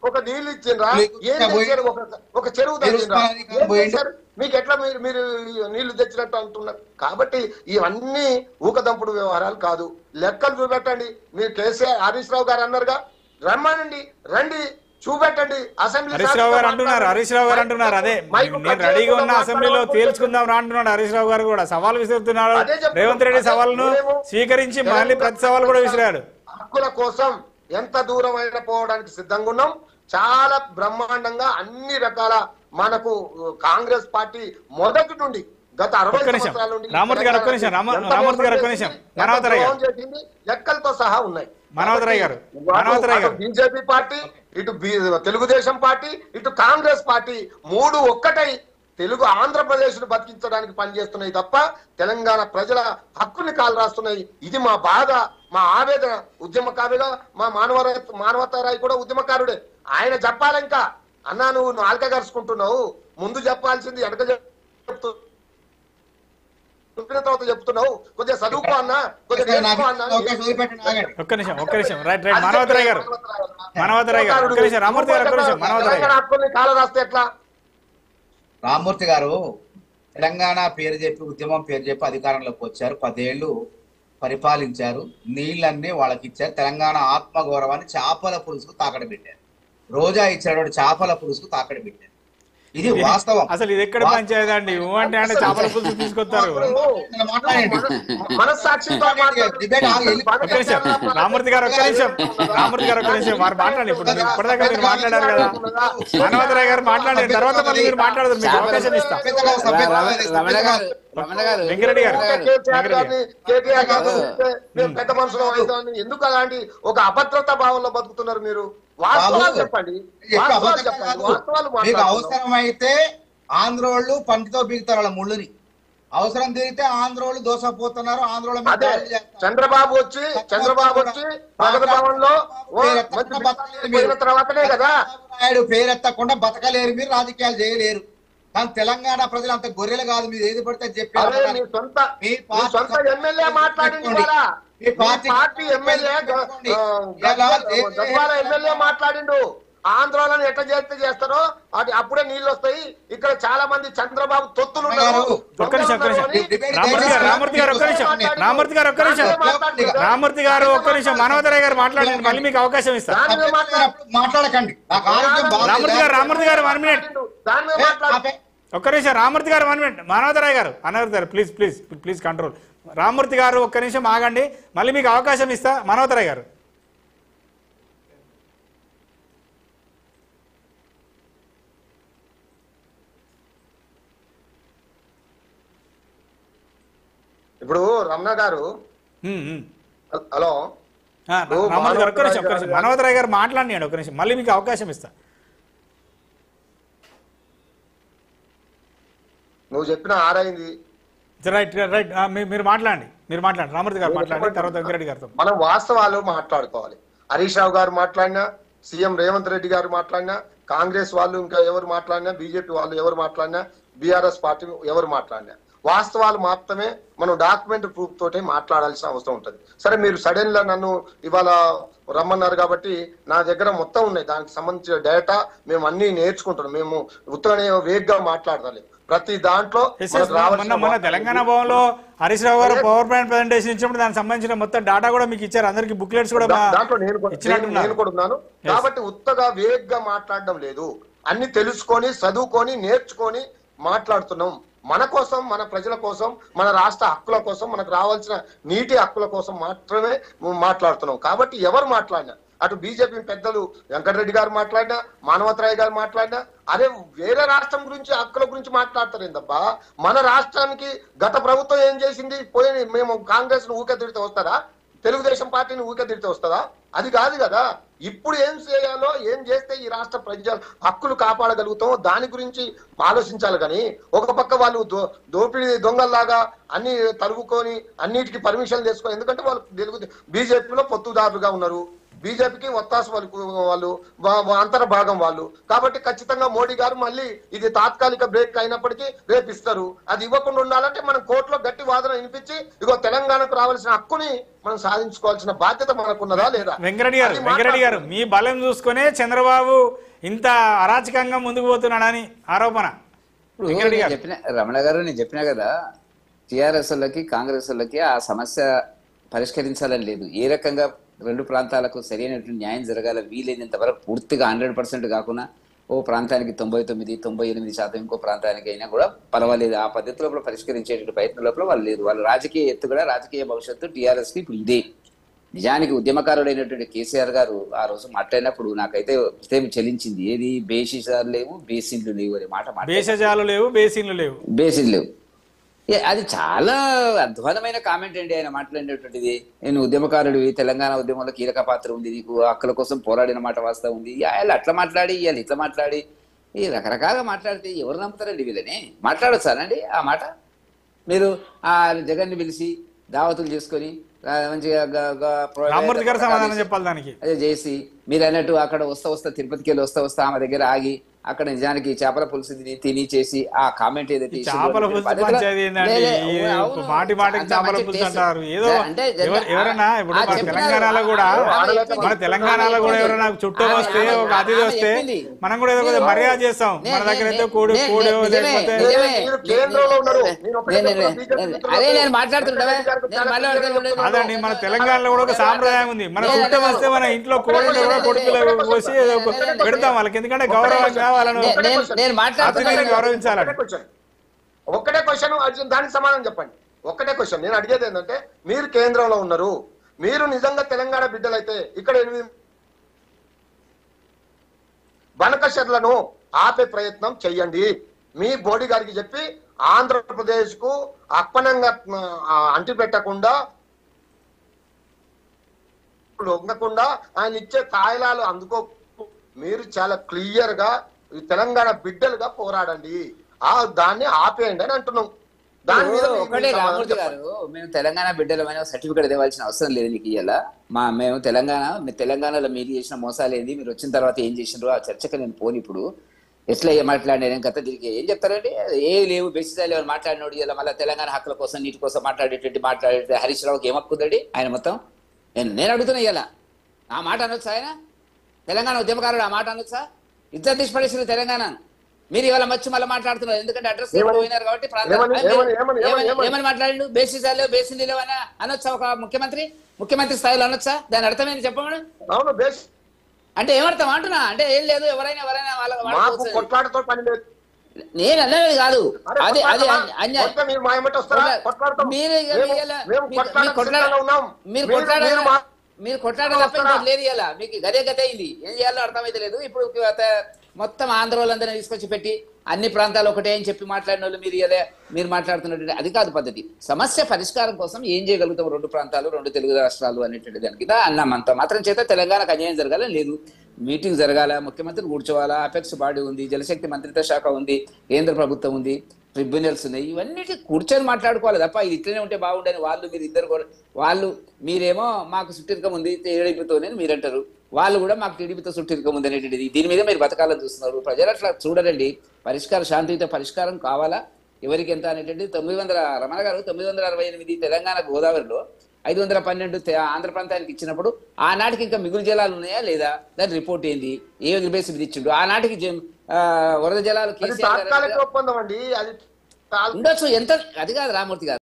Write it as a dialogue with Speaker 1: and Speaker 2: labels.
Speaker 1: ఒక నీళ్ళు ఇచ్చిండ్రా? ఏం తెచ్చారు? ఒక చెరువు తెచ్చిండ్రా? మీకు ఎట్లా మీరు నీళ్లు తెచ్చినట్టు అంటున్నారు? కాబట్టి ఇవన్నీ ఊకదంపుడు వ్యవహారాలు కాదు. లెక్కలు చూపెట్టండి. మీరు కేసీఆర్ హరీష్ రావు గారు అన్నారుగా, రమ్మానండి, రండి చూపెట్టండి. అసెంబ్లీ
Speaker 2: హరీష్ రావు గారు అంటున్నారు అదే నేను రెడీగా ఉన్న అసెంబ్లీలో తేల్చుకుందాం రా అంటున్నాడు. హరీష్ రావు గారు కూడా సవాల్ విసురుతున్నాడు. రేవంత్ రెడ్డి సవాల్ను స్వీకరించి మళ్ళీ ప్రతి సవాల్ కూడా విసిరాడు.
Speaker 1: హక్కుల కోసం ఎంత దూరం అయినా పోవడానికి సిద్ధంగా ఉన్నాం. చాలా బ్రహ్మాండంగా అన్ని రకాల మనకు కాంగ్రెస్ పార్టీ మొదటి నుండి గత 60 సంవత్సరాల నుండి లెక్కలతో సహా ఉన్నాయి. బీజేపీ పార్టీ, ఇటు తెలుగుదేశం పార్టీ, ఇటు కాంగ్రెస్ పార్టీ మూడు ఒక్కటై తెలుగు ఆంధ్రప్రదేశ్ ను బతికించడానికి పనిచేస్తున్నాయి తప్ప తెలంగాణ ప్రజల హక్కుని కాలు రాస్తున్నాయి. ఇది మా బాధ, మా ఆవేదన. ఉద్యమకారులుగా మా మానవతారాయ్ కూడా ఉద్యమకారుడే. ఆయన చెప్పాలి. ఇంకా అన్నా నువ్వు నాలుక గరుచుకుంటున్నావు, ముందు చెప్పాల్సింది వెనక చెప్పిన తర్వాత చెప్తున్నావు. కొద్దిగా చదువుకో అన్నా, కొద్దిగా నేర్చుకో అన్నా.
Speaker 2: ఒక్క నిమిషం మానవతరాయ్ గారు
Speaker 1: కాల రాస్తే ఎట్లా?
Speaker 3: రామ్మూర్తి గారు తెలంగాణ పేరు చెప్పి, ఉద్యమం పేరు చెప్పి అధికారంలోకి వచ్చారు. 10 ఏళ్లు పరిపాలించారు. నీళ్ళన్నీ వాళ్ళకి ఇచ్చారు. తెలంగాణ ఆత్మగౌరవాన్ని చేపల పులుసుకు తాకడ పెట్టారు. రోజా ఇచ్చాడు చేపల పులుసుకు తాకడ పెట్టారు. ఇది వాస్తవం.
Speaker 2: అసలు ఇది ఎక్కడ పంచాయతీ అండి? అంటే చేపల పులుసు తీసుకొస్తారు. రామూర్తి గారు ఒక్క నిమిషం వారు మాట్లాడండి. ఇప్పటిదాకా మీరు మాట్లాడారు కదా, మానవతరాయ్ గారు మాట్లాడిన తర్వాత మళ్ళీ మీరు మాట్లాడదు, మీకు అవకాశం ఇస్తాం. వెంకరెడ్డి గారు,
Speaker 1: పెద్ద మనుషులు ఎందుకు అలాంటి ఒక అభద్రతా భావంలో బతుకుతున్నారు మీరు? వాస్తవాలు చెప్పండి.
Speaker 3: మీకు అవసరమైతే ఆంధ్రోళ్ళు పంటితో బీగుతారు వాళ్ళ ముళ్ళుని. అవసరం తిరిగితే ఆంధ్రోళ్ళు దోసపోతున్నారు. ఆంధ్రోళ్ళ
Speaker 1: చంద్రబాబు వచ్చి ప్రగతి భవన్ లో తర్వాతనే కదా
Speaker 3: నాయుడు పేరెత్తకుండా బతకలేరు, మీరు రాజకీయాలు చేయలేరు. కానీ తెలంగాణ ప్రజలు అంత గొర్రెలు కాదు. మీరు ఏది పడితే చెప్పారు.
Speaker 1: ఎమ్మెల్యే మాట్లాడింది, ఎమ్మెల్యే మాట్లాడిండు. ఆంధ్రాలను ఎట్లా చేస్తారో అది అప్పుడే నీళ్ళు వస్తాయి. ఇక్కడ చాలా మంది చంద్రబాబు తొత్తులు ఉన్నారు.
Speaker 2: మానవతరాయ్ గారు మాట్లాడండి, మళ్ళీ మీకు అవకాశం ఇస్తాను.
Speaker 3: మాట్లాడకండి.
Speaker 2: ఒక్క నిమిషం రామూర్తి గారు 1 మినిట్. మానవతరాయ్ గారు ప్లీజ్ కంట్రోల్. రామూర్తి గారు ఒక్క నిమిషం ఆగండి, మళ్ళీ మీకు అవకాశం ఇస్తా. మానవతరాయ్ గారు
Speaker 1: ఇప్పుడు రమణ గారు, హలో
Speaker 2: మానవతరాయ్ గారు మాట్లాడినాడు. ఒక్క నిమిషం, మళ్ళీ మీకు అవకాశం ఇస్తా.
Speaker 1: నువ్వు చెప్పిన ఆరైంది.
Speaker 2: రైట్ మీరు మాట్లాడండి. రామూర్తి గారు మాట్లాడండి, తర్వాత వెంకరెడ్డి గారితో
Speaker 1: మనం వాస్తవాలు మాట్లాడుకోవాలి. హరీష్ రావు గారు మాట్లాడినా, సీఎం రేవంత్ రెడ్డి గారు మాట్లాడినా, కాంగ్రెస్ వాళ్ళు ఇంకా ఎవరు మాట్లాడినా, బీజేపీ వాళ్ళు ఎవరు మాట్లాడినా, బీఆర్ఎస్ పార్టీ ఎవరు మాట్లాడినా వాస్తవాలు మాత్రమే మనం డాక్యుమెంట్ ప్రూఫ్ తోటే మాట్లాడాల్సిన అవసరం ఉంటుంది. సరే, మీరు సడన్ గా నన్ను ఇవాళ రమ్మన్నారు కాబట్టి నా దగ్గర మొత్తం ఉన్నాయి, దానికి సంబంధించిన డేటా మేము అన్ని నేర్చుకుంటున్నాం. మేము ఉత్తరనే వేగ్గా మాట్లాడాలి. ప్రతి దాంట్లో
Speaker 2: మొన్న తెలంగాణ భవన్ లో హరీష్ రావు గారు పవర్ పాయింట్ ప్రెజెంటేషన్ ఇచ్చినప్పుడు దానికి సంబంధించిన మొత్తం డేటా కూడా మీకు ఇచ్చారు. అందరికి బుక్లెట్స్ కూడా
Speaker 1: దాంట్లో నేను కూడా ఉన్నాను. కాబట్టి ఉత్తగా వేగ్గా మాట్లాడడం లేదు, అన్ని తెలుసుకొని చదువుకొని నేర్చుకొని మాట్లాడుతున్నాం. మన కోసం, మన ప్రజల కోసం, మన రాష్ట్ర హక్కుల కోసం, మనకు రావాల్సిన నీటి హక్కుల కోసం మాత్రమే మాట్లాడుతున్నాం. కాబట్టి ఎవరు మాట్లాడినా, అటు బీజేపీ పెద్దలు వెంకటరెడ్డి గారు మాట్లాడినా, మానవతరాయ్ గారు మాట్లాడినా, అదే వేరే రాష్ట్రం గురించి హక్కుల గురించి మాట్లాడతారు ఏందబ్బా? మన రాష్ట్రానికి గత ప్రభుత్వం ఏం చేసింది? పోయి మేము కాంగ్రెస్ ను ఊకే తిడితే వస్తారా? తెలుగుదేశం పార్టీని ఊకే తిడితే వస్తుందా? అది కాదు కదా. ఇప్పుడు ఏం చేయాలో, ఏం చేస్తే ఈ రాష్ట్ర ప్రజల హక్కులు కాపాడగలుగుతామో దాని గురించి ఆలోచించాలి. కానీ ఒక పక్క వాళ్ళు దోపిడీ దొంగల్లాగా అన్ని తలుపుకొని అన్నిటికీ పర్మిషన్ తీసుకొని, ఎందుకంటే వాళ్ళు బీజేపీలో పొత్తుదారులుగా ఉన్నారు, బీజేపీకి ఒత్తాసు వాళ్ళు అంతర్భాగం వాళ్ళు. కాబట్టి ఖచ్చితంగా మోడీ గారు మళ్ళీ ఇది తాత్కాలిక బ్రేక్ అయినప్పటికీ రేపు ఇస్తారు. అది ఇవ్వకుండా ఉండాలంటే మనం కోర్టులో గట్టి వాదన వినిపించి ఇగో తెలంగాణకు రావాల్సిన హక్కుని మనం సాధించుకోవాల్సిన బాధ్యత మనకున్నదా లేదా?
Speaker 2: వెంకరెడ్డి గారు మీ బలం చూసుకునే చంద్రబాబు ఇంత అరాచకంగా ముందుకు పోతున్నాడని ఆరోపణ.
Speaker 4: రమణ గారు నేను చెప్పినా కదా, టిఆర్ఎస్ వాళ్ళకి కాంగ్రెస్ వాళ్ళకి ఆ సమస్య పరిష్కరించాలని లేదు. ఏ రకంగా రెండు ప్రాంతాలకు సరైనటువంటి న్యాయం జరగాల వీలైనంత వరకు పూర్తిగా 100% కాకుండా ఓ ప్రాంతానికి 99-98% ఇంకో ప్రాంతానికి అయినా కూడా పర్వాలేదు ఆ పద్ధతిలో కూడా పరిష్కరించేటువంటి ప్రయత్నం లోపల వాళ్ళు లేదు. వాళ్ళ రాజకీయ ఎత్తుగడ రాజకీయ భవిష్యత్తు టీఆర్ఎస్ కి ఇప్పుడు ఇదే. నిజానికి ఉద్యమకారుడైనటువంటి కేసీఆర్ గారు ఆ రోజు మాట్లాడినప్పుడు నాకైతే హృదయం చెల్లించింది. ఏది బేసిసాలు లేవు బేసిన్లు లేవు అనే మాట బేసిన్లు లేవు. అది చాలా అధ్వానమైన కామెంట్ అండి ఆయన మాట్లాడినటువంటిది. నేను ఉద్యమకారుడివి, తెలంగాణ ఉద్యమంలో కీలక పాత్ర ఉంది, నీకు హక్కుల కోసం పోరాడిన మాట వాస్తవం ఉంది. వాళ్ళు అట్లా మాట్లాడి ఇవాళ ఇట్లా మాట్లాడి ఈ రకరకాలుగా మాట్లాడితే ఎవరు నమ్ముతారండి వీళ్ళని? మాట్లాడొచ్చానండి ఆ మాట? మీరు ఆ జగన్ని పిలిచి దావతులు చేసుకొని మంచిగా
Speaker 2: సమాధానం చెప్పాలి దానికి.
Speaker 4: అదే చేసి మీరు అన్నట్టు అక్కడ వస్తా తిరుపతికి వెళ్ళి వస్తా ఆమె దగ్గర ఆగి అక్కడ నిజానికి చేపల పులుసు తిని చేసి ఆ కామెంట్ ఏదైతే
Speaker 2: తెలంగాణలో కూడా ఎవరైనా చుట్టూ వస్తే ఒక అతిథి వస్తే మనం కూడా ఏదో మర్యాద చేస్తాం. మన దగ్గర అయితే అదండి మన తెలంగాణలో కూడా ఒక సాంప్రదాయం ఉంది. మన చుట్టూ వస్తే మన ఇంట్లో కోడి కూడా కొడుకులు పోసి పెడతాం వాళ్ళకి, ఎందుకంటే గౌరవంగా గౌరవించాలని.
Speaker 1: ఒక్కటే క్వశ్చన్, దానికి సమాధానం చెప్పండి. ఒక్కటే క్వశ్చన్ నేను అడిగేది ఏంటంటే, మీరు కేంద్రంలో ఉన్నారు, మీరు నిజంగా తెలంగాణ బిడ్డలైతే ఇక్కడ 8 బనకషర్లను ఆపే ప్రయత్నం చెయ్యండి. మీ బోడీ గారికి చెప్పి ఆంధ్రప్రదేశ్ కు అప్పనంగా అంటిపెట్టకుండా లొంగకుండా ఆయన ఇచ్చే కాయలాలు అందుకో మీరు చాలా క్లియర్ గా తెలంగాణ బిడ్డలుగా పోరాడండి, దాన్ని ఆపేయండి అని అంటున్నాం. దాని మీద
Speaker 4: ఒకటే రామూర్తి గారు, మేము తెలంగాణ బిడ్డలమైన సర్టిఫికేట్ ఇవ్వాల్సిన అవసరం లేదు మీకు. ఇలా మేము తెలంగాణలో మీరు చేసిన మోసాలు ఏంది, మీరు వచ్చిన తర్వాత ఏం చేసినారో ఆ చర్చకు నేను పోని. ఇప్పుడు ఎట్లా మాట్లాడినా కథ తిరిగి ఏం చెప్తారండి? ఏ లేవు బెసిసాలు ఎవరు మాట్లాడినోడు ఇలా మళ్ళీ తెలంగాణ హక్కుల కోసం నీటి కోసం మాట్లాడే హరీష్ రావుకి ఏమక్కుదండి? ఆయన మొత్తం నేను అడుగుతున్నా ఇలా ఆ మాట అనొచ్చా? ఆయన తెలంగాణ ఉద్యమకారుడు ఆ మాట అనొచ్చా? ఇద్దరు తీసిపడేసిన తెలంగాణ మీరు ఇవాళ మళ్ళీ మాట్లాడుతున్నారు. ఎందుకంటే అడ్రస్ పోయినారు కాబట్టి ఏమని మాట్లాడిండు? బేసిసాలు బేసిన్లు లేవని అనొచ్చా? ఒక ముఖ్యమంత్రి స్థాయిలో అనొచ్చా? దాని అర్థమైంది చెప్పమని. అంటే ఏమర్థం అంటున్నా అంటే ఏం లేదు, ఎవరైనా నేను అన్నది కాదు. అది మీరు కొట్లాడే తప్ప లేదు. ఇలా మీకు గదే అయింది, ఏం చేయాలో అర్థమైతే లేదు. ఇప్పుడు మొత్తం ఆంధ్ర వాళ్ళందరినీ తీసుకొచ్చి పెట్టి అన్ని ప్రాంతాలు ఒకటే అని చెప్పి మాట్లాడిన వాళ్ళు మీరు మాట్లాడుతున్నటువంటి అది కాదు పద్ధతి. సమస్య పరిష్కారం కోసం ఏం చేయగలుగుతాం? రెండు ప్రాంతాలు, రెండు తెలుగు రాష్ట్రాలు అనేటువంటి దానికి అన్నమంత మాత్రం చేత తెలంగాణకు అన్యాయం జరగాలని లేదు. మీటింగ్ జరగాల, ముఖ్యమంత్రిని కూర్చోవాలా, అపెక్స్ బాడీ ఉంది, జలశక్తి మంత్రిత్వ శాఖ ఉంది, కేంద్ర ప్రభుత్వం ఉంది, ట్రిబ్యునల్స్ ఉన్నాయి. ఇవన్నిటి కూర్చొని మాట్లాడుకోవాలి తప్ప ఇది ఇట్లనే ఉంటే బాగుండని మీరు ఇద్దరు కూడా మీరేమో మాకు సుట్టిరికం ఉంది టీడీపీతోనే మీరంటారు, వాళ్ళు కూడా మాకు టీడీపీతో సుట్టిరికం ఉంది అనేటువంటిది. దీని మీద మీరు బతకాలని చూస్తున్నారు. ప్రజలు అట్లా చూడరండి. పరిష్కారం శాంతియుత పరిష్కారం కావాలా, ఎవరికి ఎంత అనేటువంటిది 900 రమణ గారు 968 తెలంగాణ గోదావరిలో 512 ఆంధ్ర ప్రాంతానికి ఇచ్చినప్పుడు ఆనాటికి ఇంకా మిగులు జలాలు ఉన్నాయా లేదా? దాని రిపోర్ట్ ఏంది? ఏ బేస్ మీద ఇచ్చిండు? ఆనాటికి వరద జలాలు కేసీఆర్ ఉండొచ్చు ఎంత, అది కాదు రామూర్తి గారు.